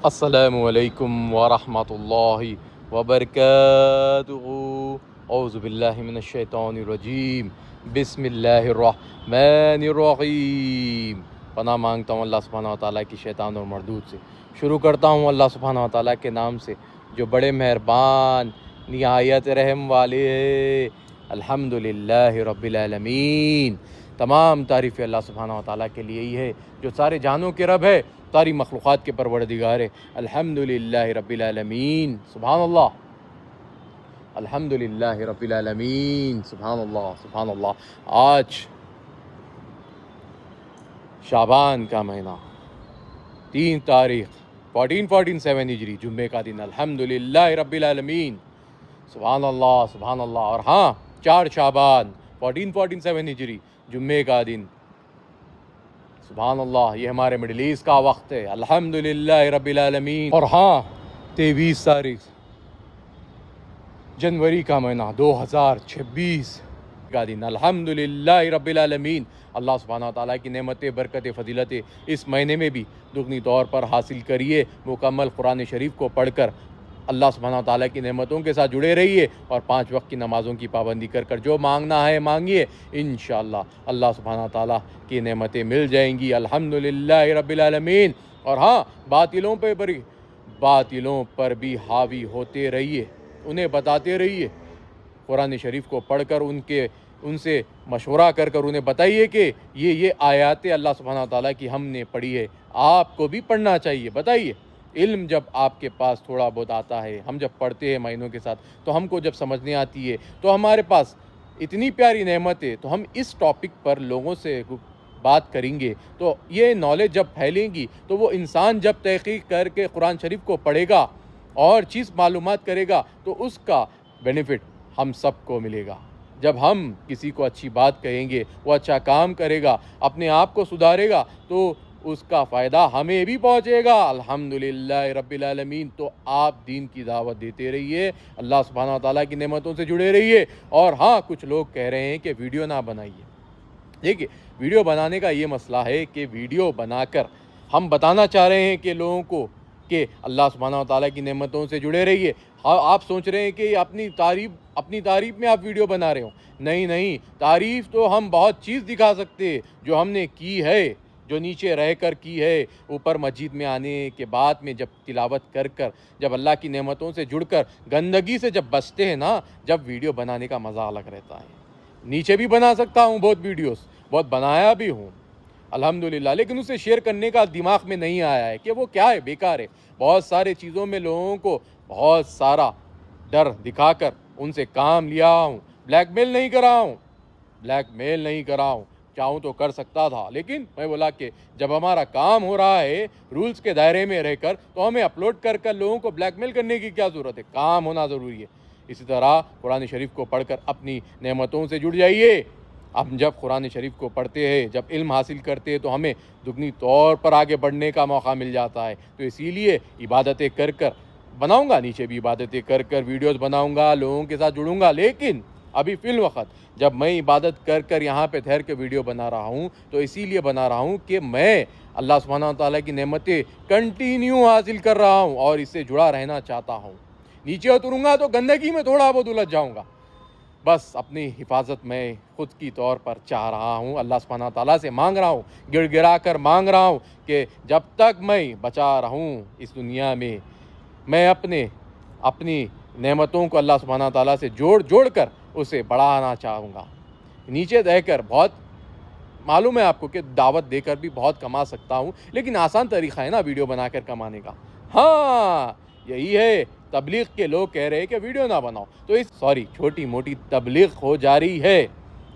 السلام علیکم ورحمۃ اللہ وبرکاتہ۔ اعوذ باللہ من الشیطان الرجیم، بسم اللہ الرحمن الرحیم۔ پناہ مانگتا ہوں اللہ سبحانہ وتعالیٰ کی شیطان اور مردود سے۔ شروع کرتا ہوں اللہ سبحانہ وتعالیٰ کے نام سے جو بڑے مہربان نہایت رحم والے ہے۔ الحمدللہ رب العالمین۔ تمام تعریف اللہ سبحانہ وتعالیٰ کے لیے ہی ہے جو سارے جہانوں کے رب ہے، ساری مخلوقات کے پروردگار ہے۔ الحمدللہ رب العالمین، سبحان اللہ۔ الحمدللہ رب العالمین، سبحان اللہ سبحان اللہ۔ آج شعبان کا مہینہ 3 تاریخ 1447 ہجری، جمعے کا دن، الحمدللہ رب العالمین، سبحان اللہ سبحان اللہ۔ اور ہاں 4 شعبان 1447 ہجری، جمعے کا دن، سبحان اللہ، یہ ہمارے مڈل ایسٹ کا وقت ہے، الحمدللہ رب العالمین۔ اور ہاں 23 تاریخ جنوری کا مہینہ 2026 کا دن، الحمدللہ رب العالمین۔ اللہ سبحانہ وتعالیٰ کی نعمتیں، برکتیں، فضیلتیں اس مہینے میں بھی دگنی طور پر حاصل کریے۔ مکمل قرآن شریف کو پڑھ کر اللہ سبحانہ وتعالیٰ کی نعمتوں کے ساتھ جڑے رہیے، اور 5 وقت کی نمازوں کی پابندی کر کر جو مانگنا ہے مانگیے، انشاءاللہ اللہ سبحانہ وتعالیٰ کی نعمتیں مل جائیں گی، الحمدللہ رب العالمین۔ اور ہاں باطلوں پر بھی حاوی ہوتے رہیے، انہیں بتاتے رہیے، قرآن شریف کو پڑھ کر ان سے مشورہ کر انہیں بتائیے کہ یہ آیات اللہ سبحانہ وتعالیٰ کی ہم نے پڑھی ہے، آپ کو بھی پڑھنا چاہیے، بتائیے۔ علم جب آپ کے پاس تھوڑا بہت آتا ہے، ہم جب پڑھتے ہیں مہینوں کے ساتھ، تو ہم کو جب سمجھنے آتی ہے، تو ہمارے پاس اتنی پیاری نعمت ہے، تو ہم اس ٹاپک پر لوگوں سے بات کریں گے، تو یہ نالج جب پھیلیں گی، تو وہ انسان جب تحقیق کر کے قرآن شریف کو پڑھے گا اور چیز معلومات کرے گا، تو اس کا بینیفٹ ہم سب کو ملے گا۔ جب ہم کسی کو اچھی بات کہیں گے، وہ اچھا کام کرے گا، اپنے آپ کو سدھارے گا، تو اس کا فائدہ ہمیں بھی پہنچے گا، الحمدللہ رب العالمین۔ تو آپ دین کی دعوت دیتے رہیے، اللہ سبحانہ وتعالیٰ کی نعمتوں سے جڑے رہیے۔ اور ہاں کچھ لوگ کہہ رہے ہیں کہ ویڈیو نہ بنائیے۔ دیکھیے، ویڈیو بنانے کا یہ مسئلہ ہے کہ ویڈیو بنا کر ہم بتانا چاہ رہے ہیں کہ لوگوں کو کہ اللہ سبحانہ وتعالیٰ کی نعمتوں سے جڑے رہیے۔ آپ سوچ رہے ہیں کہ اپنی تعریف میں آپ ویڈیو بنا رہے ہو، نہیں، تعریف تو ہم بہت چیز دکھا سکتے ہیں جو ہم نے کی ہے، جو نیچے رہ کر کی ہے، اوپر مسجد میں آنے کے بعد میں جب تلاوت کر جب اللہ کی نعمتوں سے جڑ کر گندگی سے جب بچتے ہیں نا، جب ویڈیو بنانے کا مزہ الگ رہتا ہے۔ نیچے بھی بنا سکتا ہوں بہت ویڈیوز، بہت بنایا بھی ہوں الحمدللہ، لیکن اسے شیئر کرنے کا دماغ میں نہیں آیا ہے کہ وہ کیا ہے، بیکار ہے۔ بہت سارے چیزوں میں لوگوں کو بہت سارا ڈر دکھا کر ان سے کام لیا ہوں، بلیک میل نہیں کرا ہوں، چاہوں تو کر سکتا تھا، لیکن میں بولا کہ جب ہمارا کام ہو رہا ہے رولز کے دائرے میں رہ کر، تو ہمیں اپلوڈ کر لوگوں کو بلیک میل کرنے کی کیا ضرورت ہے، کام ہونا ضروری ہے۔ اسی طرح قرآن شریف کو پڑھ کر اپنی نعمتوں سے جڑ جائیے۔ ہم جب قرآن شریف کو پڑھتے ہیں، جب علم حاصل کرتے ہیں، تو ہمیں دگنی طور پر آگے بڑھنے کا موقع مل جاتا ہے۔ تو اسی لیے عبادتیں کر بناؤں گا، نیچے بھی عبادتیں کر ویڈیوز بناؤں گا، لوگوں کے ساتھ جڑوں گا، لیکن ابھی فی الوقت جب میں عبادت کر یہاں پہ ٹھہر کے ویڈیو بنا رہا ہوں، تو اسی لیے بنا رہا ہوں کہ میں اللہ سبحانہ وتعالیٰ کی نعمتیں کنٹینیو حاصل کر رہا ہوں اور اس سے جڑا رہنا چاہتا ہوں۔ نیچے اتروں گا تو گندگی میں تھوڑا بہت الجھ جاؤں گا، بس اپنی حفاظت میں خود کی طور پر چاہ رہا ہوں، اللہ سبحانہ وتعالیٰ سے مانگ رہا ہوں، گڑ گڑا کر مانگ رہا ہوں کہ جب تک میں بچا رہوں اس دنیا میں اپنی نعمتوں کو اللہ سبحانہ وتعالیٰ سے جوڑ کر اسے بڑھانا چاہوں گا۔ نیچے رہ کر بہت معلوم ہے آپ کو کہ دعوت دے کر بھی بہت کما سکتا ہوں، لیکن آسان طریقہ ہے نا ویڈیو بنا کر کمانے کا۔ ہاں یہی ہے، تبلیغ کے لوگ کہہ رہے ہیں کہ ویڈیو نہ بناؤ، تو چھوٹی موٹی تبلیغ ہو جا رہی ہے،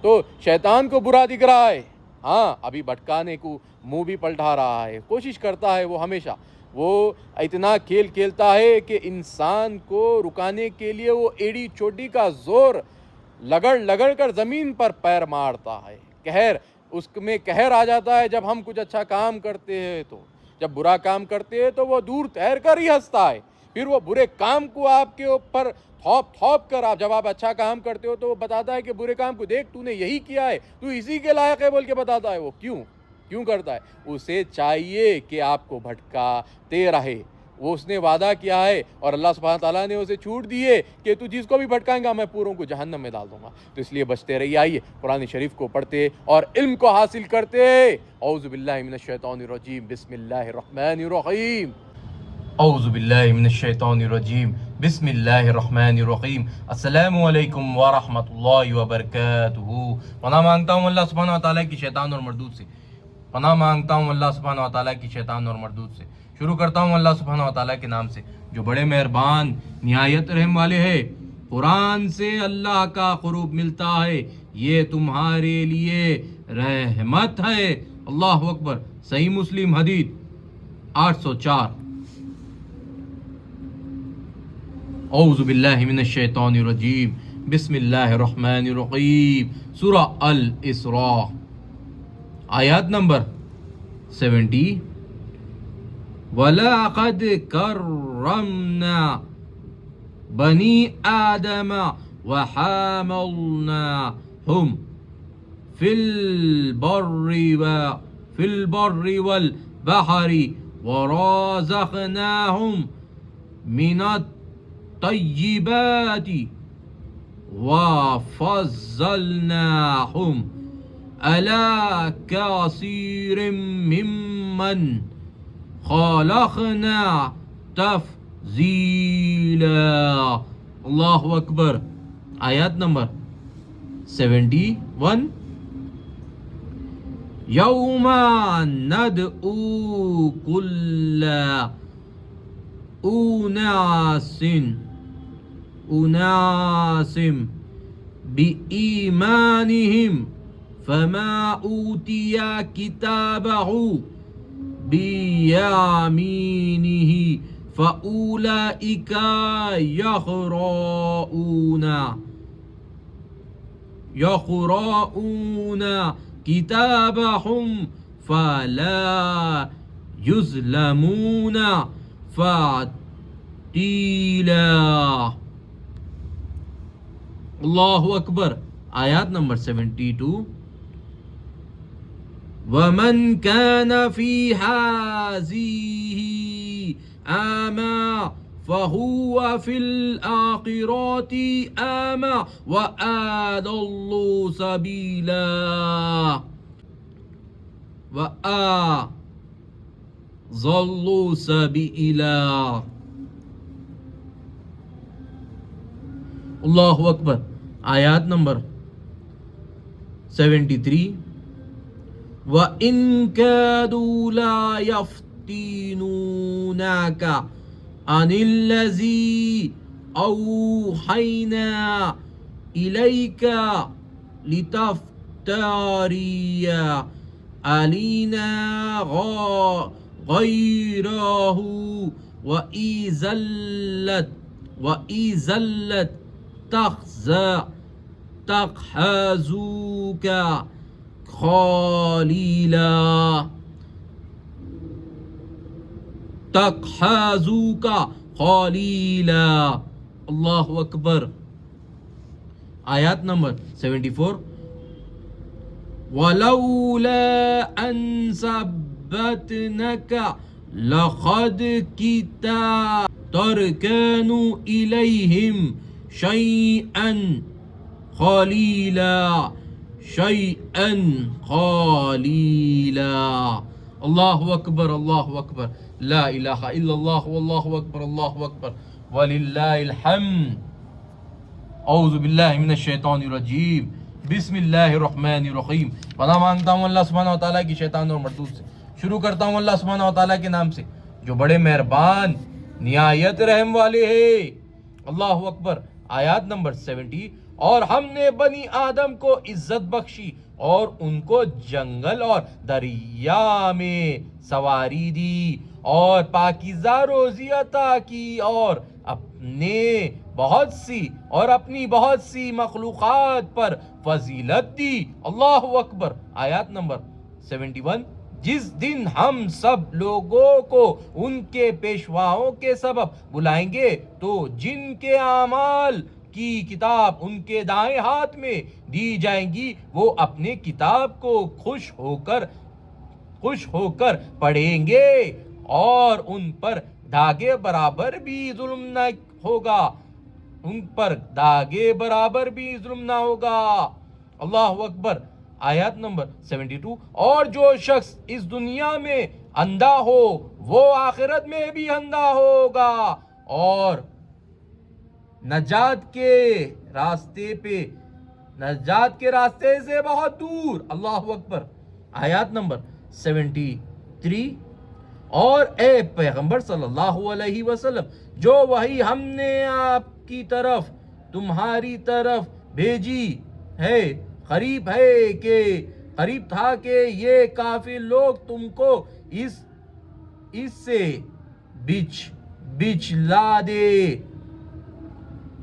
تو شیطان کو برا دکھ رہا ہے، ہاں ابھی بھٹکانے کو منہ بھی پلٹا رہا ہے، کوشش کرتا ہے وہ ہمیشہ، وہ اتنا کھیل کھیلتا ہے کہ انسان کو رکانے کے لیے وہ ایڑی چوٹی کا زور لگڑ کر زمین پر پیر مارتا ہے، اس میں قہر آ جاتا ہے جب ہم کچھ اچھا کام کرتے ہیں، تو جب برا کام کرتے ہیں تو وہ دور ٹھہر کر ہی ہنستا ہے، پھر وہ برے کام کو آپ کے اوپر تھوپ کر جب آپ اچھا کام کرتے ہو تو وہ بتاتا ہے کہ برے کام کو دیکھ تو نے یہی کیا ہے، تو اسی کے لائق ہے بول کے بتاتا ہے۔ وہ کیوں کرتا ہے؟ اسے چاہیے کہ آپ کو بھٹکاتے رہے، وہ اس نے وعدہ کیا ہے اور اللہ سبحانہ تعالیٰ نے اسے چھوٹ دی ہے کہ تو جس کو بھی بھٹکائیں گا میں پوروں کو جہنم میں ڈال دوں گا. تو اس لیے بچتے رہیے. آئیے قرآن شریف کو پڑھتے اور علم کو حاصل کرتے. اعوذ باللہ من الشیطان الرجیم بسم اللہ الرحمن الرحیم. اعوذ باللہ من الشیطان الرجیم بسم اللہ الرحمن الرحیم. السلام علیکم ورحمۃ اللہ وبرکاتہ. پناہ مانگتا ہوں اللہ سبحانہ وتعالیٰ کی شیطان اور مردود سے. پناہ مانگتا ہوں اللہ سبحانہ وتعالیٰ کی شیطان اور مردود سے. شروع کرتا ہوں اللہ سبحانہ وتعالیٰ کے نام سے جو بڑے مہربان نہایت رحم والے ہیں. قرآن سے اللہ کا قرب ملتا ہے, یہ تمہارے لیے رحمت ہے. اللہ اکبر. صحیح مسلم حدیث 804. اعوذ باللہ من الشیطان الرجیم بسم اللہ الرحمن الرحیم. سورہ الاسراء آیات نمبر 70. وَلَقَدْ كَرَّمْنَا بَنِي آدَمَ وَحَمَلْنَاهُمْ فِي الْبَرِّ وَالْبَحْرِ وَرَزَقْنَاهُمْ مِنَ الطَّيِّبَاتِ وَفَضَّلْنَاهُمْ عَلَى كَثِيرٍ مِّمَّنْ خَلَقْنَا تَفْضِيلًا. اللہ اکبر. آیات نمبر 71. یوم ندعو کل اناس بإیمانہم فما اوتی کتابہ بیامینہ فأولئک یقرؤون کتابہم فلا یظلمون فتیلا. اللہ اکبر. آیات نمبر 72. وَمَنْ كَانَ فِي هَذِهِ أَعْمَى فَهُوَ فِي الْآخِرَةِ أَعْمَى وَأَضَلُّ سَبِيلًا. اللہ اکبر. آیات نمبر 73. وَإِن كَادُوا لَيَفْتِنُونَكَ عَنِ الَّذِي أَوْحَيْنَا إِلَيْكَ لِتَفْتَرِيَ عَلَيْنَا غَيْرَهُ وَإِذًا تَخْذُوكَ خَلِيلًا. اللہ اکبر. آیات نمبر 74. وَلَوْلَا أَن ثَبَّتْنَاكَ لَقَدْ كِدتَّ تَرْكَنُ إِلَيْهِمْ شَيْئًا قَلِيلًا. اللہ اکبر. اللہ اکبر. لا الہ الا اللہ واللہ اکبر. اللہ اکبر وللہ الحمد. اعوذ باللہ من الشیطان الرجیم بسم اللہ الرحمن الرحیم. پناہ مانگتا ہوں اللہ سبحانہ وتعالیٰ کی شیطان اور مردود سے. شروع کرتا ہوں اللہ سبحانہ وتعالیٰ کے نام سے جو بڑے مہربان نہایت رحم والے ہیں. اللہ اکبر. آیات نمبر 70. اور ہم نے بنی آدم کو عزت بخشی اور ان کو جنگل اور دریا میں سواری دی اور پاکیزہ روزی عطا کی اور اپنی بہت سی مخلوقات پر فضیلت دی. اللہ اکبر. آیات نمبر 71. جس دن ہم سب لوگوں کو ان کے پیشواؤں کے سبب بلائیں گے تو جن کے اعمال کی کتاب ان کے دائیں ہاتھ میں دی جائیں گی وہ اپنے کتاب کو خوش ہو کر پڑھیں گے اور ان پر داغے برابر بھی ظلم نہ ہوگا، ان پر داغے برابر بھی ظلم نہ ہوگا۔ اللہ اکبر۔ آیات نمبر 72۔ اور جو شخص اس دنیا میں اندھا ہو وہ آخرت میں بھی اندھا ہوگا اور نجات کے راستے سے بہت دور۔ اللہ اکبر۔ آیات نمبر 73۔ اور اے پیغمبر صلی اللہ علیہ وسلم، جو وحی ہم نے آپ کی طرف تمہاری طرف بھیجی ہے، قریب تھا کہ یہ کافر لوگ تم کو اس سے بچلا دے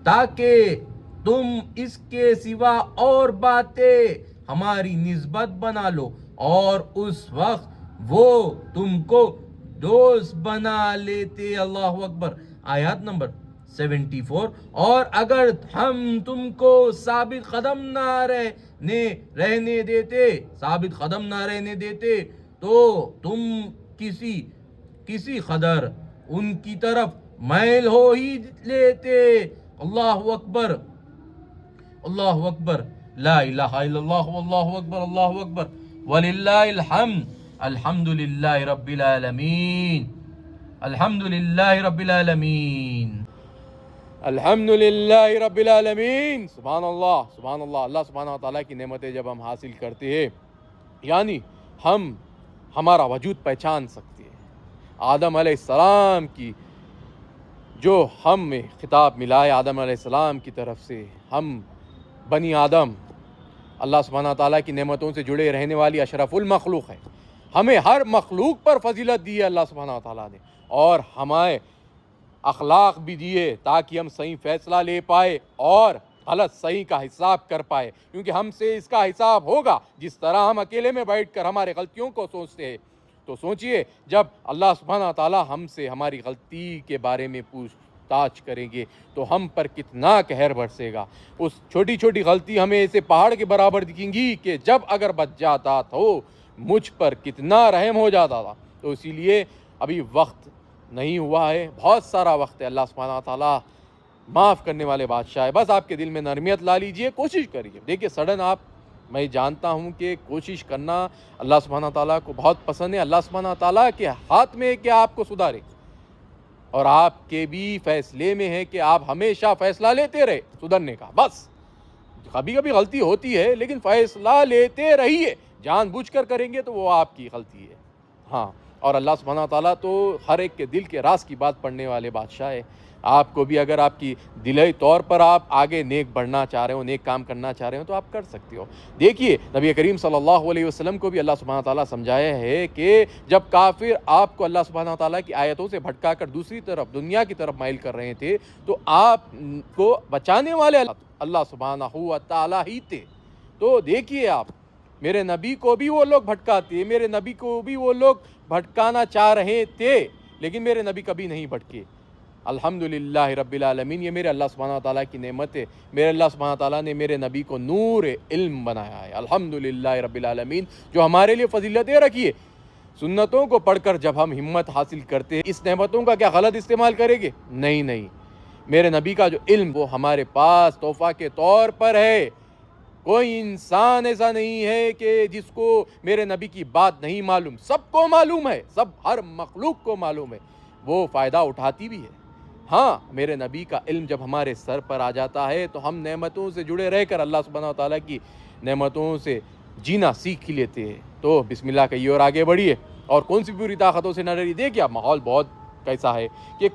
تاکہ تم اس کے سوا اور باتیں ہماری نسبت بنا لو، اور اس وقت وہ تم کو دوست بنا لیتے۔ اللہ اکبر۔ آیات نمبر 74۔ اور اگر ہم تم کو ثابت قدم نہ رہنے دیتے تو تم کسی قدر ان کی طرف میل ہو ہی لیتے۔ اللہ اکبر، اللہ اکبر، لا الہ الا اللہ، واللہ اکبر، اللہ اکبر، وللہ الحمد، الحمدللہ رب العالمین، الحمدللہ رب العالمین، الحمدللہ رب العالمین۔ سبحان اللہ، سبحان اللہ۔ اللہ سبحانہ وتعالیٰ کی نعمتیں جب ہم حاصل کرتے ہیں، یعنی ہم ہمارا وجود پہچان سکتے ہیں۔ آدم علیہ السلام کی جو ہمیں خطاب ملا ہے آدم علیہ السلام کی طرف سے، ہم بنی آدم اللہ سبحانہ تعالیٰ کی نعمتوں سے جڑے رہنے والی اشرف المخلوق ہے۔ ہمیں ہر مخلوق پر فضیلت دی ہے اللہ سبحانہ تعالیٰ نے، اور ہمیں اخلاق بھی دیے تاکہ ہم صحیح فیصلہ لے پائے اور غلط صحیح کا حساب کر پائے، کیونکہ ہم سے اس کا حساب ہوگا۔ جس طرح ہم اکیلے میں بیٹھ کر ہمارے غلطیوں کو سوچتے ہیں، تو سوچئے جب اللہ سبحانہ تعالیٰ ہم سے ہماری غلطی کے بارے میں پوچھ تاچ کریں گے تو ہم پر کتنا قہر برسے گا۔ اس چھوٹی چھوٹی غلطی ہمیں ایسے پہاڑ کے برابر دکھیں گی کہ جب اگر بچ جاتا تو مجھ پر کتنا رحم ہو جاتا تھا۔ تو اسی لیے ابھی وقت نہیں ہوا ہے، بہت سارا وقت ہے۔ اللہ سبحانہ تعالیٰ معاف کرنے والے بادشاہ ہے، بس آپ کے دل میں نرمیت لا لیجئے، کوشش کریے۔ دیکھیے سڈن میں جانتا ہوں کہ کوشش کرنا اللہ سبحانہ تعالیٰ کو بہت پسند ہے۔ اللہ سبحانہ تعالیٰ کے ہاتھ میں ہے کہ آپ کو سدھارے، اور آپ کے بھی فیصلے میں ہے کہ آپ ہمیشہ فیصلہ لیتے رہے سدھرنے کا۔ بس کبھی کبھی غلطی ہوتی ہے لیکن فیصلہ لیتے رہیے، جان بوجھ کر کریں گے تو وہ آپ کی غلطی ہے۔ ہاں، اور اللہ سبحانہ تعالیٰ تو ہر ایک کے دل کے راز کی بات پڑھنے والے بادشاہ ہے۔ آپ کو بھی اگر آپ کی دلی طور پر آپ آگے نیک بڑھنا چاہ رہے ہو، نیک کام کرنا چاہ رہے ہو تو آپ کر سکتے ہو۔ دیکھیے نبی کریم صلی اللہ علیہ وسلم کو بھی اللہ سبحانہ تعالیٰ سمجھایا ہے کہ جب کافر آپ کو اللہ سبحانہ تعالیٰ کی آیتوں سے بھٹکا کر دوسری طرف دنیا کی طرف مائل کر رہے تھے تو آپ کو بچانے والے اللہ سبحانہ تعالیٰ ہی تھے۔ تو دیکھیے آپ، میرے نبی کو بھی وہ لوگ بھٹکاتے، میرے نبی کو بھی وہ لوگ بھٹکانا چاہ رہے تھے، لیکن میرے نبی کبھی نہیں بھٹکے۔ الحمدللہ رب العالمین، یہ میرے اللہ سبحانہ تعالیٰ کی نعمت ہے۔ میرے اللہ سبحانہ تعالیٰ نے میرے نبی کو نور علم بنایا ہے، الحمدللہ رب العالمین، جو ہمارے لیے فضیلتیں رکھیے۔ سنتوں کو پڑھ کر جب ہم ہمت حاصل کرتے ہیں، اس نعمتوں کا کیا غلط استعمال کریں گے؟ نہیں، میرے نبی کا جو علم وہ ہمارے پاس تحفہ کے طور پر ہے۔ کوئی انسان ایسا نہیں ہے کہ جس کو میرے نبی کی بات نہیں معلوم، سب کو معلوم ہے، سب ہر مخلوق کو معلوم ہے، وہ فائدہ اٹھاتی بھی ہے۔ ہاں، میرے نبی کا علم جب ہمارے سر پر آ جاتا ہے تو ہم نعمتوں سے جڑے رہ کر اللہ سبحانہ تعالیٰ کی نعمتوں سے جینا سیکھ لیتے ہیں۔ تو بسم اللہ کہیے اور آگے بڑھیے، اور کون سی بری طاقتوں سے نہ ڈریے۔ دیکھیے اب ماحول بہت کیسا ہے کہ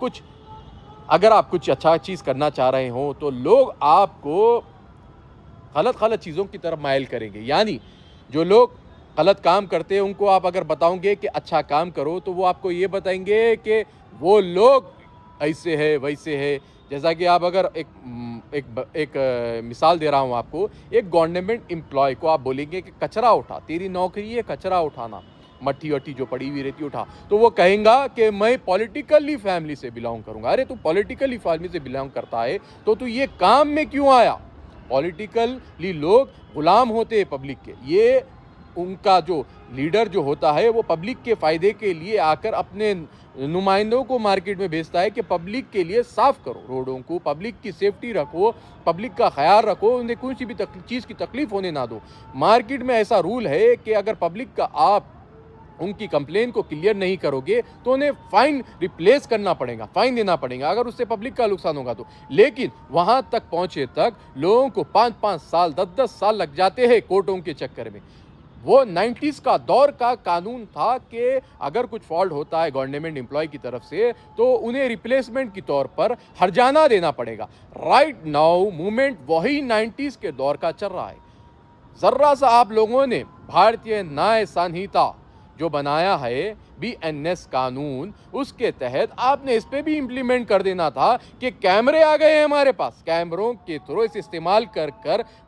اگر آپ کچھ اچھا چیز کرنا چاہ رہے ہوں تو لوگ آپ کو غلط چیزوں کی طرف مائل کریں گے۔ یعنی جو لوگ غلط کام کرتے ہیں ان کو آپ اگر بتاؤں گے کہ اچھا کام کرو تو وہ آپ کو یہ بتائیں گے کہ وہ لوگ ایسے ہے ویسے ہے۔ جیسا کہ آپ اگر ایک مثال دے رہا ہوں آپ کو، ایک گورنمنٹ امپلائی کو آپ بولیں گے کہ کچرا اٹھا، تیری نوکری ہے کچرا اٹھانا، مٹی وٹی جو پڑی ہوئی رہتی اٹھا، تو وہ کہیں گا کہ میں پولیٹیکلی فیملی سے بلانگ کروں گا۔ ارے تو پولیٹیکلی فیملی سے بلانگ کرتا ہے تو یہ کام میں کیوں آیا؟ پولیٹیکلی لوگ غلام ہوتے ہیں پبلک کے، یہ ان کا جو لیڈر جو ہوتا ہے وہ پبلک کے فائدے کے لیے آ کر اپنے نمائندوں کو مارکیٹ میں بھیجتا ہے کہ پبلک کے لیے صاف کرو روڈوں کو، پبلک کی سیفٹی رکھو، پبلک کا خیال رکھو، انہیں کوئی سی بھی چیز کی تکلیف ہونے نہ دو۔ مارکیٹ میں ایسا رول ہے کہ اگر پبلک کا آپ ان کی کمپلین کو کلیئر نہیں کرو گے تو انہیں فائن ریپلیس کرنا پڑے گا، فائن دینا پڑے گا اگر اس سے پبلک کا نقصان ہوگا تو۔ لیکن وہاں تک پہنچے تک لوگوں کو 5-5 سال 10-10 سال لگ جاتے ہیں کورٹوں کے چکر میں۔ وہ 90s کا دور کا قانون تھا کہ اگر کچھ فالٹ ہوتا ہے گورنمنٹ امپلائی کی طرف سے تو انہیں ریپلیسمنٹ کی طور پر ہرجانہ دینا پڑے گا۔ رائٹ ناؤ موومنٹ وہی 90s کے دور کا چل رہا ہے۔ ذرا سا آپ لوگوں نے بھارتیہ نیائے سنہتا جو بنایا ہے BNS قانون، اس کے تحت آپ نے اس پہ بھی امپلیمنٹ کر دینا تھا کہ کیمرے آ گئے ہیں ہمارے پاس، کیمروں کے تھرو اس استعمال کر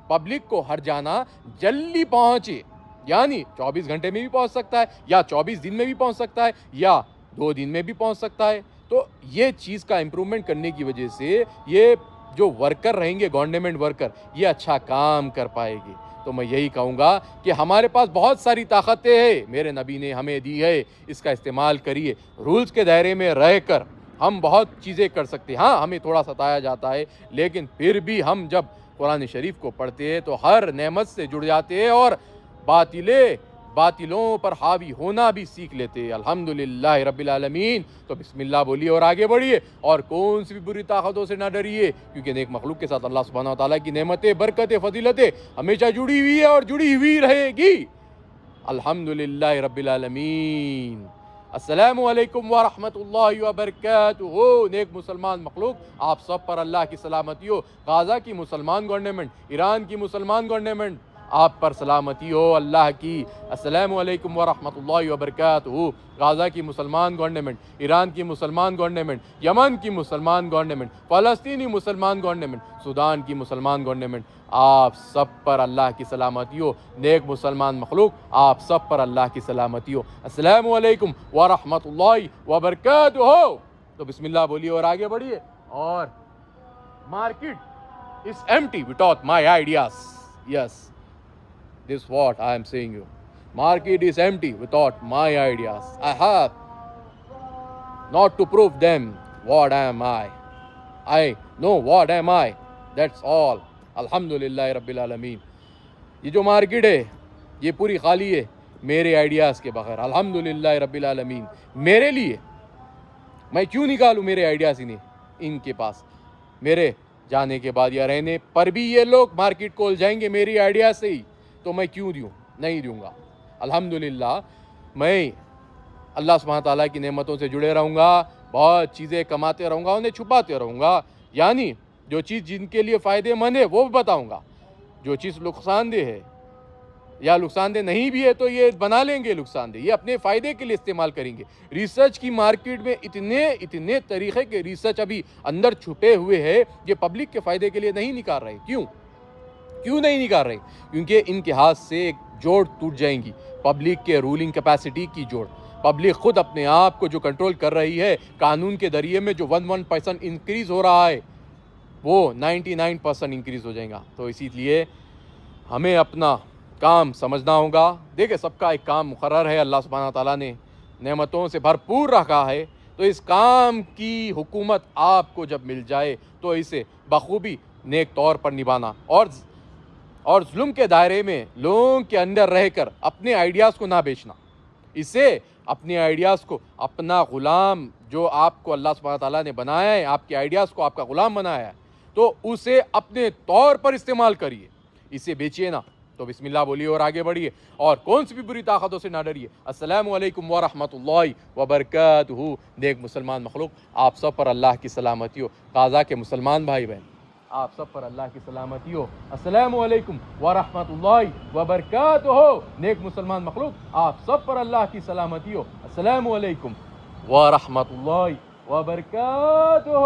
پبلک کو ہرجانہ جلدی پہنچے، یعنی 24 گھنٹے میں بھی پہنچ سکتا ہے یا 24 دن میں بھی پہنچ سکتا ہے یا 2 دن میں بھی پہنچ سکتا ہے۔ تو یہ چیز کا امپرومنٹ کرنے کی وجہ سے یہ جو ورکر رہیں گے گورنمنٹ ورکر یہ اچھا کام کر پائے گی۔ تو میں یہی کہوں گا کہ ہمارے پاس بہت ساری طاقتیں ہیں، میرے نبی نے ہمیں دی ہے، اس کا استعمال کریے۔ رولز کے دائرے میں رہ کر ہم بہت چیزیں کر سکتے ہیں، ہاں ہمیں تھوڑا ستایا جاتا ہے لیکن پھر بھی ہم جب قرآن شریف کو پڑھتے ہیں تو ہر نعمت سے جڑ جاتے ہیں اور باطلوں پر حاوی ہونا بھی سیکھ لیتے ہیں۔ الحمدللہ رب العالمین۔ تو بسم اللہ بولیے اور آگے بڑھیے اور کون سی بھی بری طاقتوں سے نہ ڈریے، کیونکہ نیک مخلوق کے ساتھ اللہ سبحانہ وتعالیٰ کی نعمتیں، برکتیں، فضیلتیں ہمیشہ جڑی ہوئی ہے اور جڑی ہوئی رہے گی۔ الحمدللہ رب العالمین۔ السلام علیکم ورحمۃ اللہ وبرکاتہ۔ نیک مسلمان مخلوق آپ سب پر اللہ کی سلامتی ہو۔ غزہ کی مسلمان گورنمنٹ، ایران کی مسلمان گورنمنٹ، آپ پر سلامتی ہو اللہ کی۔ السلام علیکم ورحمۃ اللہ وبرکاتہ۔ غزہ کی مسلمان گورنمنٹ، ایران کی مسلمان گورنمنٹ، یمن کی مسلمان گورنمنٹ، فلسطینی مسلمان گورنمنٹ، سودان کی مسلمان گورنمنٹ، آپ سب پر اللہ کی سلامتی ہو۔ نیک مسلمان مخلوق آپ سب پر اللہ کی سلامتی ہو۔ السلام علیکم ورحمۃ اللہ وبرکاتہ۔ تو بسم اللہ بولیے اور آگے بڑھیے اور market is empty without my ideas. Yes, this is what I am saying you. Market is empty without my ideas. I have not to prove them what am I. I know what am I. That's all. الحمدللہ رب العالمین۔ یہ جو market ہے یہ پوری خالی ہے میرے آئیڈیاز کے بغیر۔ الحمدللہ رب العالمین۔ میرے لیے میں کیوں نکالوں میرے آئیڈیاز ان کے پاس؟ میرے جانے کے بعد یا رہنے پر بھی یہ لوگ مارکیٹ کھول جائیں گے میری آئیڈیاز سے ہی، تو میں کیوں دوں؟ نہیں دوں گا۔ الحمدللہ میں اللہ سبحانہ تعالیٰ کی نعمتوں سے جڑے رہوں گا، بہت چیزیں کماتے رہوں گا، انہیں چھپاتے رہوں گا، یعنی جو چیز جن کے لیے فائدے مند ہے وہ بھی بتاؤں گا، جو چیز نقصان دہ ہے یا نقصان دہ نہیں بھی ہے تو یہ بنا لیں گے نقصان دہ، یہ اپنے فائدے کے لیے استعمال کریں گے۔ ریسرچ کی مارکیٹ میں اتنے طریقے کے ریسرچ ابھی اندر چھپے ہوئے ہیں یہ پبلک کے فائدے کے لیے نہیں نکال رہے۔ کیوں نہیں نکال رہے؟ کیونکہ ان کے ہاتھ سے ایک جوڑ ٹوٹ جائیں گی، پبلک کے رولنگ کیپیسٹی کی جوڑ۔ پبلک خود اپنے آپ کو جو کنٹرول کر رہی ہے قانون کے ذریعے میں، جو 1% انکریز ہو رہا ہے وہ 99% انکریز ہو جائے گا۔ تو اسی لیے ہمیں اپنا کام سمجھنا ہوگا۔ دیکھیں سب کا ایک کام مقرر ہے، اللہ سبحانہ تعالیٰ نے نعمتوں سے بھرپور رکھا ہے، تو اس کام کی حکومت آپ کو جب مل جائے تو اسے بخوبی نیک طور پر نبھانا اور ظلم کے دائرے میں لوگوں کے اندر رہ کر اپنے آئیڈیاز کو نہ بیچنا، اسے اپنے آئیڈیاز کو اپنا غلام جو آپ کو اللہ سبحانہ تعالیٰ نے بنایا ہے، آپ کے آئیڈیاز کو آپ کا غلام بنایا ہے، تو اسے اپنے طور پر استعمال کریے، اسے بیچیے نہ۔ تو بسم اللہ بولیے اور آگے بڑھیے اور کون سی بھی بری طاقتوں سے نہ ڈریے۔ السلام علیکم ورحمۃ اللہ وبرکاتہ۔ نیک مسلمان مخلوق آپ سب پر اللہ کی سلامتی ہو۔ غزہ کے مسلمان بھائی بہن آپ سب پر اللہ کی سلامتی ہو۔ السلام علیکم ورحمۃ اللہ وبرکاتہ۔ نیک مسلمان مخلوق آپ سب پر اللہ کی سلامتی ہو۔ السلام علیکم ورحمۃ اللہ وبرکاتہ۔